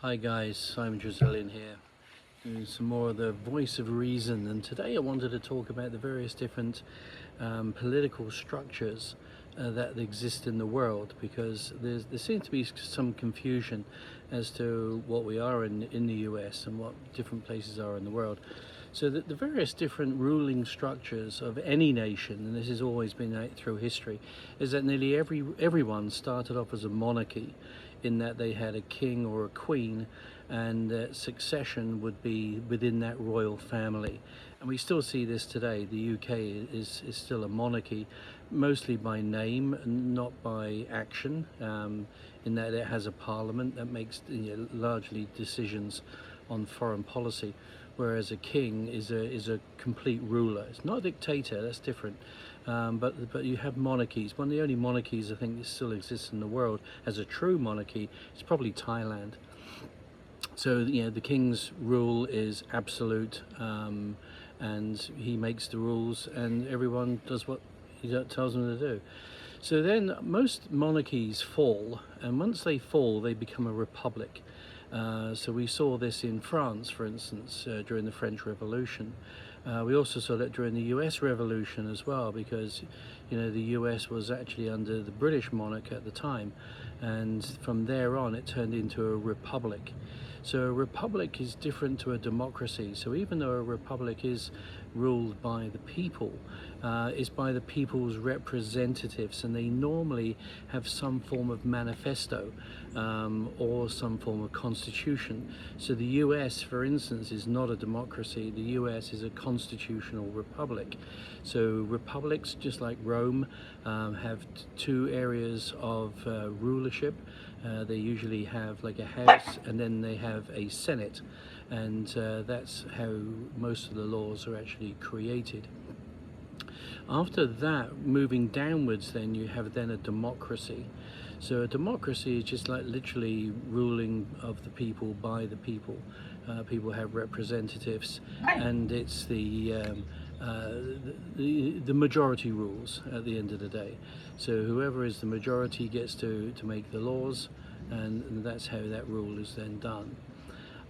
Hi guys, Simon Drizzlian here, doing some more of the voice of reason, and today I wanted to talk about the various different political structures that exist in the world, because there seems to be some confusion as to what we are in the US and what different places are in the world. So the various different ruling structures of any nation, and this has always been out through history, is that nearly everyone started off as a monarchy, in that they had a king or a queen, and succession would be within that royal family. And we still see this today. The UK is still a monarchy, mostly by name and not by action, in that it has a parliament that makes largely decisions on foreign policy, whereas a king is a complete ruler. It's not a dictator, that's different. But you have monarchies. One of the only monarchies I think that still exists in the world as a true monarchy is probably Thailand. So the king's rule is absolute, and he makes the rules, and everyone does what he tells them to do. So then most monarchies fall, and once they fall, they become a republic. So we saw this in France, for instance, during the French Revolution. We also saw that during the US Revolution as well, because the US was actually under the British monarch at the time, and from there on it turned into a republic. So a republic is different to a democracy. So even though a republic is ruled by the people, it's by the people's representatives, and they normally have some form of manifesto or some form of constitution. So the US, for instance, is not a democracy. The US is a constitutional republic. So republics, just like Rome, have two areas of rulership. They usually have like a house, and then they have a senate, and that's how most of the laws are actually created. After that, moving downwards, then you have then a democracy. So a democracy is just like literally ruling of the people by the people. People have representatives, and it's the majority rules at the end of the day. So whoever is the majority gets to make the laws, and that's how that rule is then done.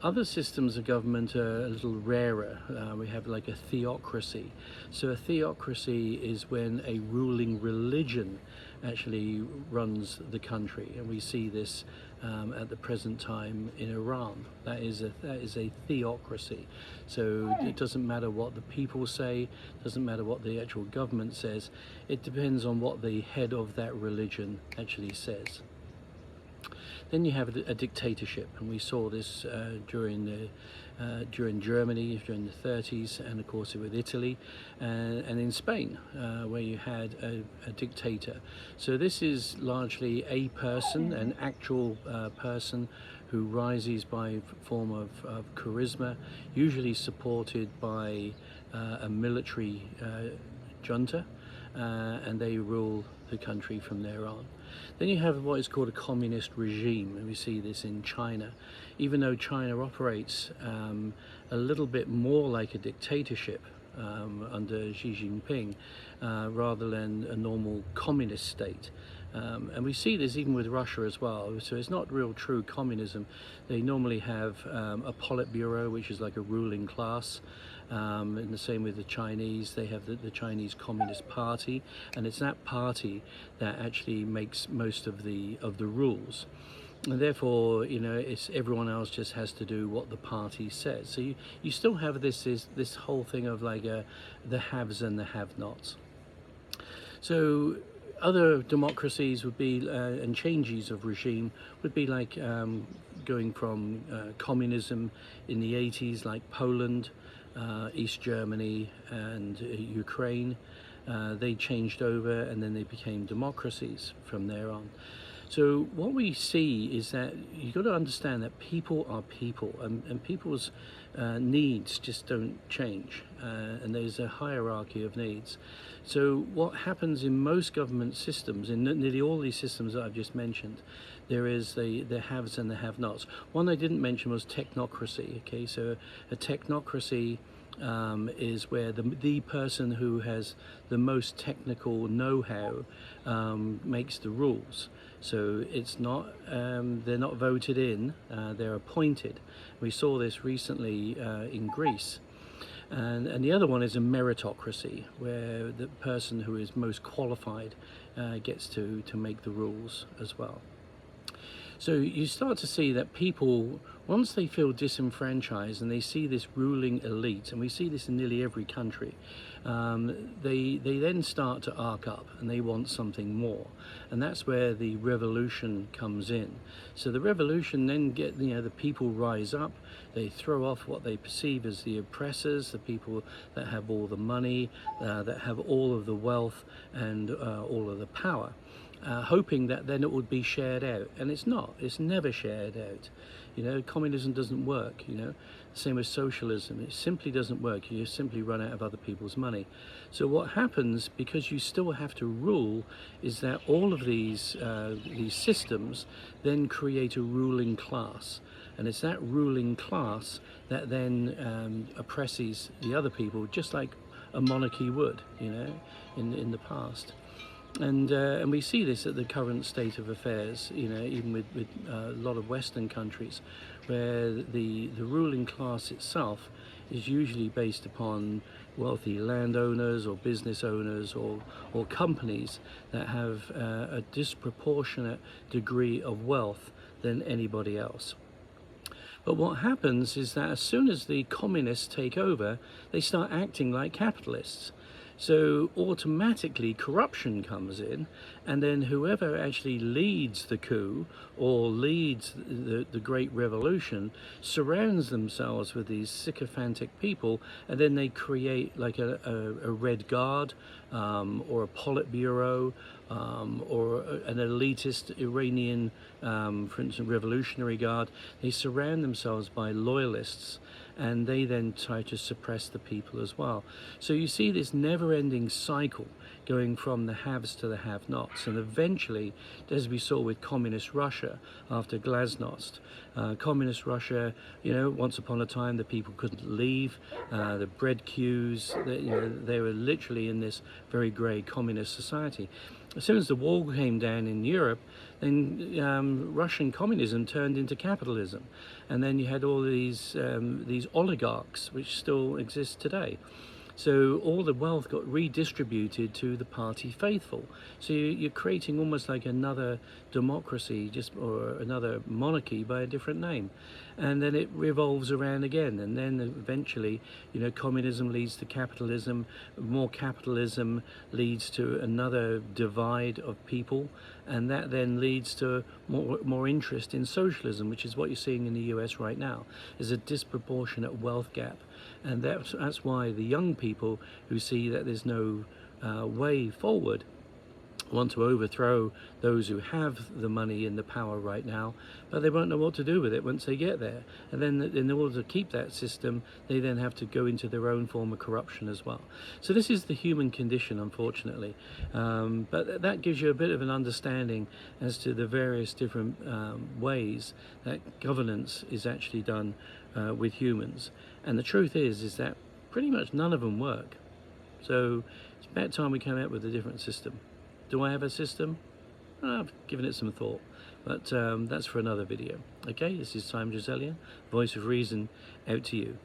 Other systems of government are a little rarer. We have like a theocracy. So a theocracy is when a ruling religion actually runs the country, and we see this at the present time in Iran. That is a theocracy. So it doesn't matter what the people say, doesn't matter what the actual government says. It depends on what the head of that religion actually says. Then you have a dictatorship, and we saw this during Germany during the 30s, and of course with Italy, and in Spain, where you had a dictator. So this is largely a person, an actual person, who rises by form of charisma, usually supported by a military junta, and they rule the country from there on. Then you have what is called a communist regime, and we see this in China. Even though China operates a little bit more like a dictatorship under Xi Jinping, rather than a normal communist state. And we see this even with Russia as well. So it's not real true communism. They normally have a Politburo, which is like a ruling class. And the same with the Chinese. They have the Chinese Communist Party, and it's that party that actually makes most of the rules. And therefore, it's everyone else just has to do what the party says. So you still have this whole thing of like the haves and the have-nots. So other democracies would be, and changes of regime would be like going from communism in the 80s, like Poland, East Germany, and Ukraine. They changed over, and then they became democracies from there on. So what we see is that you've got to understand that people are people, and people's needs just don't change, and there's a hierarchy of needs. So what happens in most government systems, in nearly all these systems that I've just mentioned, there is the haves and the have-nots. One I didn't mention was technocracy. Okay, so a technocracy is where the person who has the most technical know-how makes the rules. So it's not they're not voted in, they're appointed. We saw this recently in Greece. And the other one is a meritocracy, where the person who is most qualified gets to make the rules as well. So you start to see that people, once they feel disenfranchised and they see this ruling elite, and we see this in nearly every country, they then start to arc up and they want something more. And that's where the revolution comes in. So the revolution then the people rise up, they throw off what they perceive as the oppressors, the people that have all the money, that have all of the wealth and all of the power. Hoping that then it would be shared out, and it's not. It's never shared out. Communism doesn't work. Same as socialism. It simply doesn't work. You simply run out of other people's money. So what happens, because you still have to rule, is that all of these systems then create a ruling class, and it's that ruling class that then oppresses the other people, just like a monarchy would, in the past. And we see this at the current state of affairs, even with a lot of Western countries, where the ruling class itself is usually based upon wealthy landowners or business owners or companies that have a disproportionate degree of wealth than anybody else. But what happens is that as soon as the communists take over, they start acting like capitalists. So automatically corruption comes in, and then whoever actually leads the coup or leads the Great Revolution surrounds themselves with these sycophantic people, and then they create like a Red Guard or a Politburo or an elitist Iranian, for instance, Revolutionary Guard. They surround themselves by loyalists, and they then try to suppress the people as well. So you see this never-ending cycle going from the haves to the have-nots, and eventually, as we saw with communist Russia after Glasnost, communist Russia, once upon a time the people couldn't leave, the bread queues, they were literally in this very grey communist society. As soon as the wall came down in Europe, then Russian communism turned into capitalism, and then you had all these oligarchs which still exist today. So all the wealth got redistributed to the party faithful. So you're creating almost like another democracy, or another monarchy by a different name. And then it revolves around again. And then eventually, communism leads to capitalism. More capitalism leads to another divide of people. And that then leads to more interest in socialism, which is what you're seeing in the US right now. There's a disproportionate wealth gap. And that's why the young people who see that there's no way forward want to overthrow those who have the money and the power right now, but they won't know what to do with it once they get there. And then in order to keep that system, they then have to go into their own form of corruption as well. So this is the human condition, unfortunately. But that gives you a bit of an understanding as to the various different ways that governance is actually done with humans. And the truth is that pretty much none of them work. So it's about time we came out with a different system. Do I have a system? I've given it some thought, but that's for another video. Okay, this is Simon Giselian, Voice of Reason, out to you.